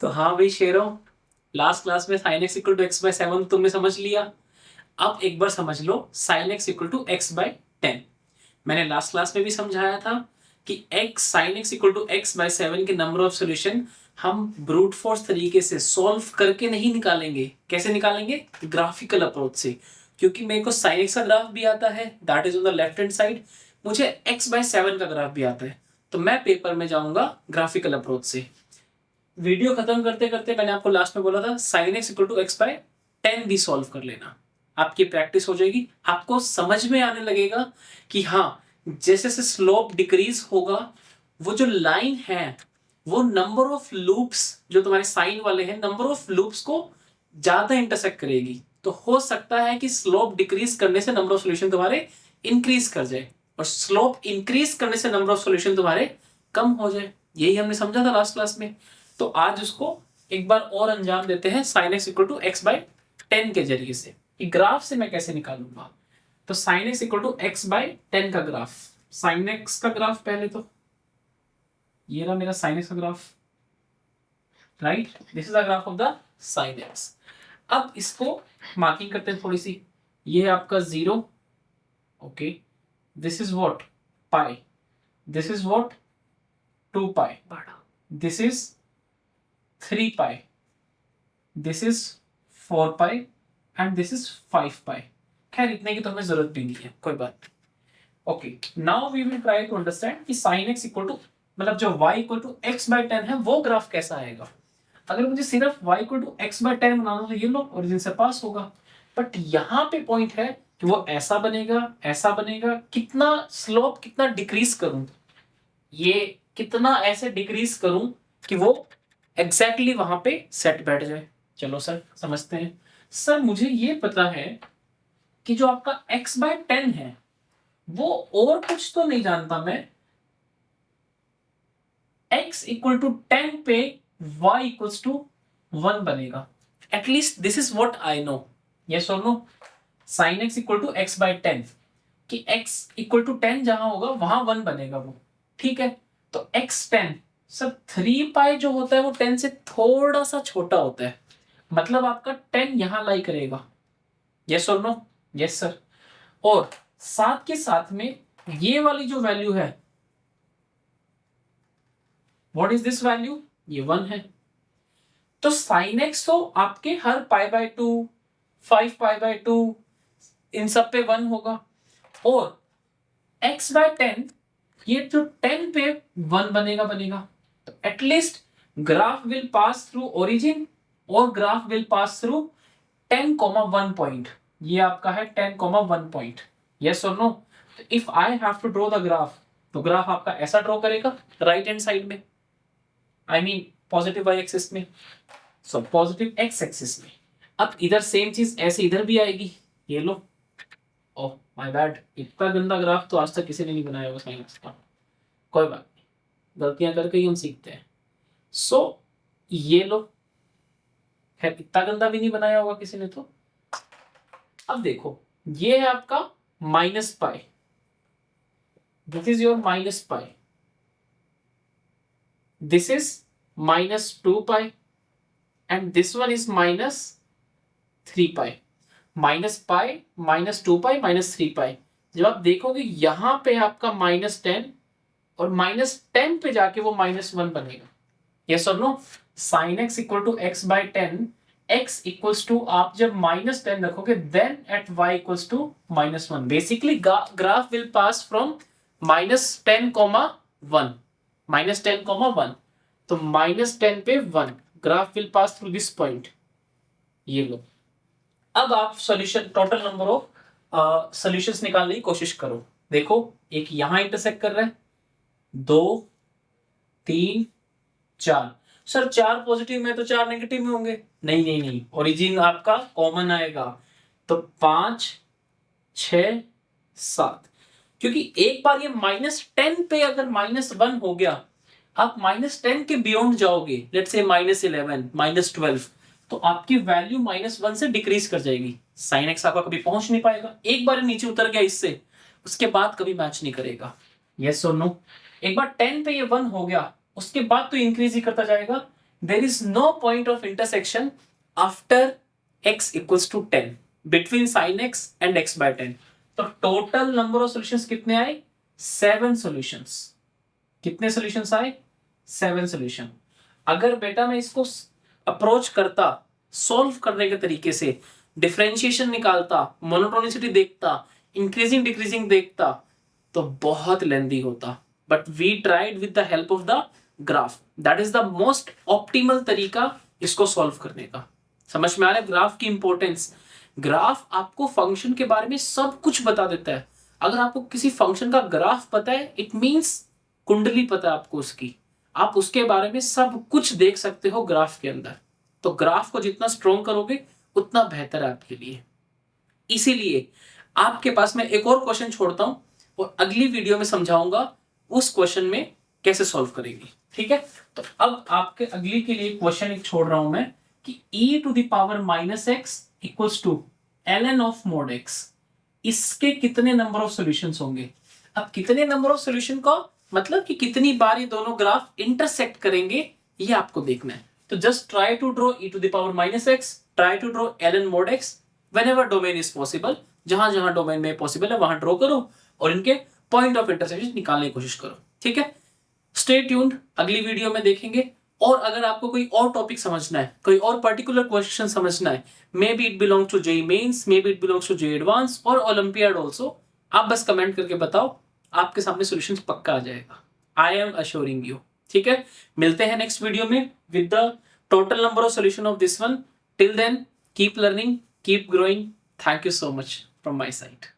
तो हाँ भाई शेरो, लास्ट क्लास में sin x equal to x by seven तुमने समझ लिया। अब एक बार समझ लो sin x equal to x by ten. मैंने लास्ट क्लास में भी समझाया था कि x sin x equal to x by seven के नंबर ऑफ सोल्यूशन हम ब्रूट फोर्स तरीके से सॉल्व करके नहीं निकालेंगे। कैसे निकालेंगे? ग्राफिकल अप्रोच से। क्योंकि मेरे को sin x का ग्राफ भी आता है, that is on the left hand side. मुझे x बाई सेवन का ग्राफ भी आता है, तो मैं पेपर में जाऊंगा ग्राफिकल अप्रोच से। वीडियो खत्म करते करते मैंने आपको लास्ट में बोला था sine x equal to x by ten भी सॉल्व कर लेना। आपकी प्रैक्टिस हो जाएगी, आपको समझ में आने लगेगा कि हाँ, जैसे जैसे स्लोप डिक्रीज होगा वो जो लाइन है वो नंबर ऑफ लूप्स जो तुम्हारे साइन वाले हैं नंबर ऑफ लूप्स को ज्यादा इंटरसेक्ट करेगी। तो हो सकता है कि स्लोप डिक्रीज करने से नंबर ऑफ सॉल्यूशन तुम्हारे इंक्रीज कर जाए और स्लोप इंक्रीज करने से नंबर ऑफ सॉल्यूशन तुम्हारे कम हो जाए। यही हमने समझा था लास्ट क्लास में। तो आज उसको एक बार और अंजाम देते हैं sin x equal to x by ten के जरिए से। ग्राफ से मैं कैसे निकालूंगा? तो sin x equal to x by ten का ग्राफ, sin x का ग्राफ पहले तो ये रहा मेरा sin x का graph, right? This is the graph of the sin x। अब इसको मार्किंग करते हैं थोड़ी सी। ये है आपका zero, okay, this is what pi, this is what two pi, this is 3 pi, this is 4 pi and this is 5 pi। खैर इतने की तो हमें जरूरत भी नहीं है, कोई बात नहीं। Okay, now we will try to understand कि sin x इक्वल टू मतलब जो y equal to x by ten है वो ग्राफ कैसा आएगा। अगर मुझे सिर्फ y equal to x by ten बनाना तो ये लो ओरिजिन से पास होगा, बट यहाँ पे पॉइंट है कि वो ऐसा बनेगा, कितना स्लोप कितना डिक्रीज करूं, ये कितना ऐसे डिक्रीज करूं कि वो एग्जैक्टली वहां पे सेट बैठ जाए। चलो सर समझते हैं। सर मुझे ये पता है कि जो आपका x बाय टेन है वो और कुछ तो नहीं जानता मैं, x इक्वल टू टेन पे y इक्वल्स टू वन बनेगा। At least this is what I know. Yes और no? Sine x equal to x by ten कि x इक्वल टू टेन जहां होगा वहां वन बनेगा वो, ठीक है? तो x टेन, सर 3 पाई जो होता है वो 10 से थोड़ा सा छोटा होता है, मतलब आपका 10 यहां लाई करेगा। यस और नो? Yes sir. और साथ के साथ में ये वाली जो वैल्यू है, व्हाट इज दिस वैल्यू? ये 1 है। तो साइन एक्स तो आपके हर pi by two, 5 pi by two, इन सब पे 1 होगा। और x बाय टेन, ये जो 10 पे 1 बनेगा। तो at least graph will pass through origin और graph will pass through 10,1 point. ये आपका है 10,1 पॉइंट। यस और नो? तो if I have to draw the graph, तो ग्राफ आपका ऐसा ड्रॉ करेगा राइट हैंड साइड में, I mean positive y axis में, सो पॉजिटिव एक्स एक्सिस में। अब इधर सेम चीज ऐसे इधर भी आएगी, ये लो। ओह माय बैड, इतना गंदा ग्राफ तो आज तक किसी ने नहीं बनाया होगा साइंस का। कोई बात नहीं, गलतियां करके ही हम सीखते हैं। सो ये लो, खैर इतना गंदा भी नहीं बनाया होगा किसी ने तो। अब देखो, ये है आपका minus pi, this is your minus pi, this is minus two pi and this one is minus three pi. Minus pi, minus two pi, minus three pi. जब आप देखोगे यहां पे आपका माइनस टेन और माइनस टेन पे जाके वो माइनस वन बनेगा। यस और no? Sine x equal to x by ten, x equals to आप जब माइनस टेन रखोगे then at y equals to minus one. Basically graph will pass from minus ten comma one, minus ten comma one. तो minus ten पे one, graph will pass through this point. ये लो, अब आप solution total number of solutions निकालने की कोशिश करो। देखो एक यहां इंटरसेक्ट कर रहा है, 2 3 4। सर 4 पॉजिटिव में तो 4 नेगेटिव में होंगे। नहीं, ओरिजिन आपका कॉमन आएगा। तो 5 6 7, क्योंकि एक बार ये माइनस टेन पे अगर माइनस वन हो गया, आप माइनस टेन के बियॉन्ड जाओगे, लेट्स से माइनस 11 माइनस 12, तो आपकी वैल्यू माइनस वन से डिक्रीज कर जाएगी। साइन एक्स आपका कभी पहुंच नहीं पाएगा। एक बार नीचे उतर गया इससे, उसके बाद कभी मैच नहीं करेगा। यस और नो? एक बार 10 पे ये 1 हो गया, उसके बाद तो इंक्रीज ही करता जाएगा। There is no point of intersection after x equals to 10 between sin x and x by 10। तो टोटल नंबर ऑफ सॉल्यूशंस कितने आए? 7 सॉल्यूशंस। कितने सॉल्यूशंस आए? 7 सॉल्यूशन। अगर बेटा मैं इसको अप्रोच करता सॉल्व करने के तरीके से, डिफरेंशिएशन निकालता, मोनोटोनिसिटी देखता, इंक्रीजिंग डिक्रीजिंग देखता, तो बहुत लेंदी होता। But we tried with the help of the graph. That is the most optimal तरीका इसको सॉल्व करने का। समझ में आ रहा है ग्राफ की इंपॉर्टेंस? ग्राफ आपको फंक्शन के बारे में सब कुछ बता देता है। अगर आपको किसी फंक्शन का ग्राफ पता है, इट मींस कुंडली पता है आपको उसकी, आप उसके बारे में सब कुछ देख सकते हो ग्राफ के अंदर। तो ग्राफ को जितना स्ट्रॉन्ग करोगे उतना बेहतर है आपके लिए। इसीलिए आपके पास मैं एक और क्वेश्चन छोड़ता हूं और अगली वीडियो में समझाऊंगा उस क्वेश्चन में कैसे सॉल्व करेंगे। ठीक है, तो अब आपके अगली के लिए क्वेश्चन एक छोड़ रहा हूं मैं कि e to the power minus x equals to ln of mode x, इसके कितने नंबर ऑफ सॉल्यूशंस होंगे? अब कितने नंबर ऑफ सॉल्यूशन का मतलब कि कितनी बार ये दोनों ग्राफ इंटरसेक्ट करेंगे, ये आपको देखना है। तो just try to draw e to the power minus x, try to draw ln mod x whenever domain is possible. जहां जहां डोमेन में पॉसिबल है वहां ड्रॉ करो और इनके पॉइंट ऑफ इंटरसेक्शन निकालने की कोशिश करो। ठीक है, स्टे ट्यून्ड, अगली वीडियो में देखेंगे। और अगर आपको कोई और टॉपिक समझना है, कोई और पर्टिकुलर क्वेश्चन समझना है, maybe it belongs to JEE Mains, maybe it belongs to JEE advance और ओलंपियाड आल्सो, आप बस कमेंट करके बताओ, आपके सामने सॉल्यूशन पक्का आ जाएगा। I am assuring you. ठीक है, मिलते हैं नेक्स्ट वीडियो में with the total number of solution of this one. Till then keep learning, keep growing. Thank you so much from my side.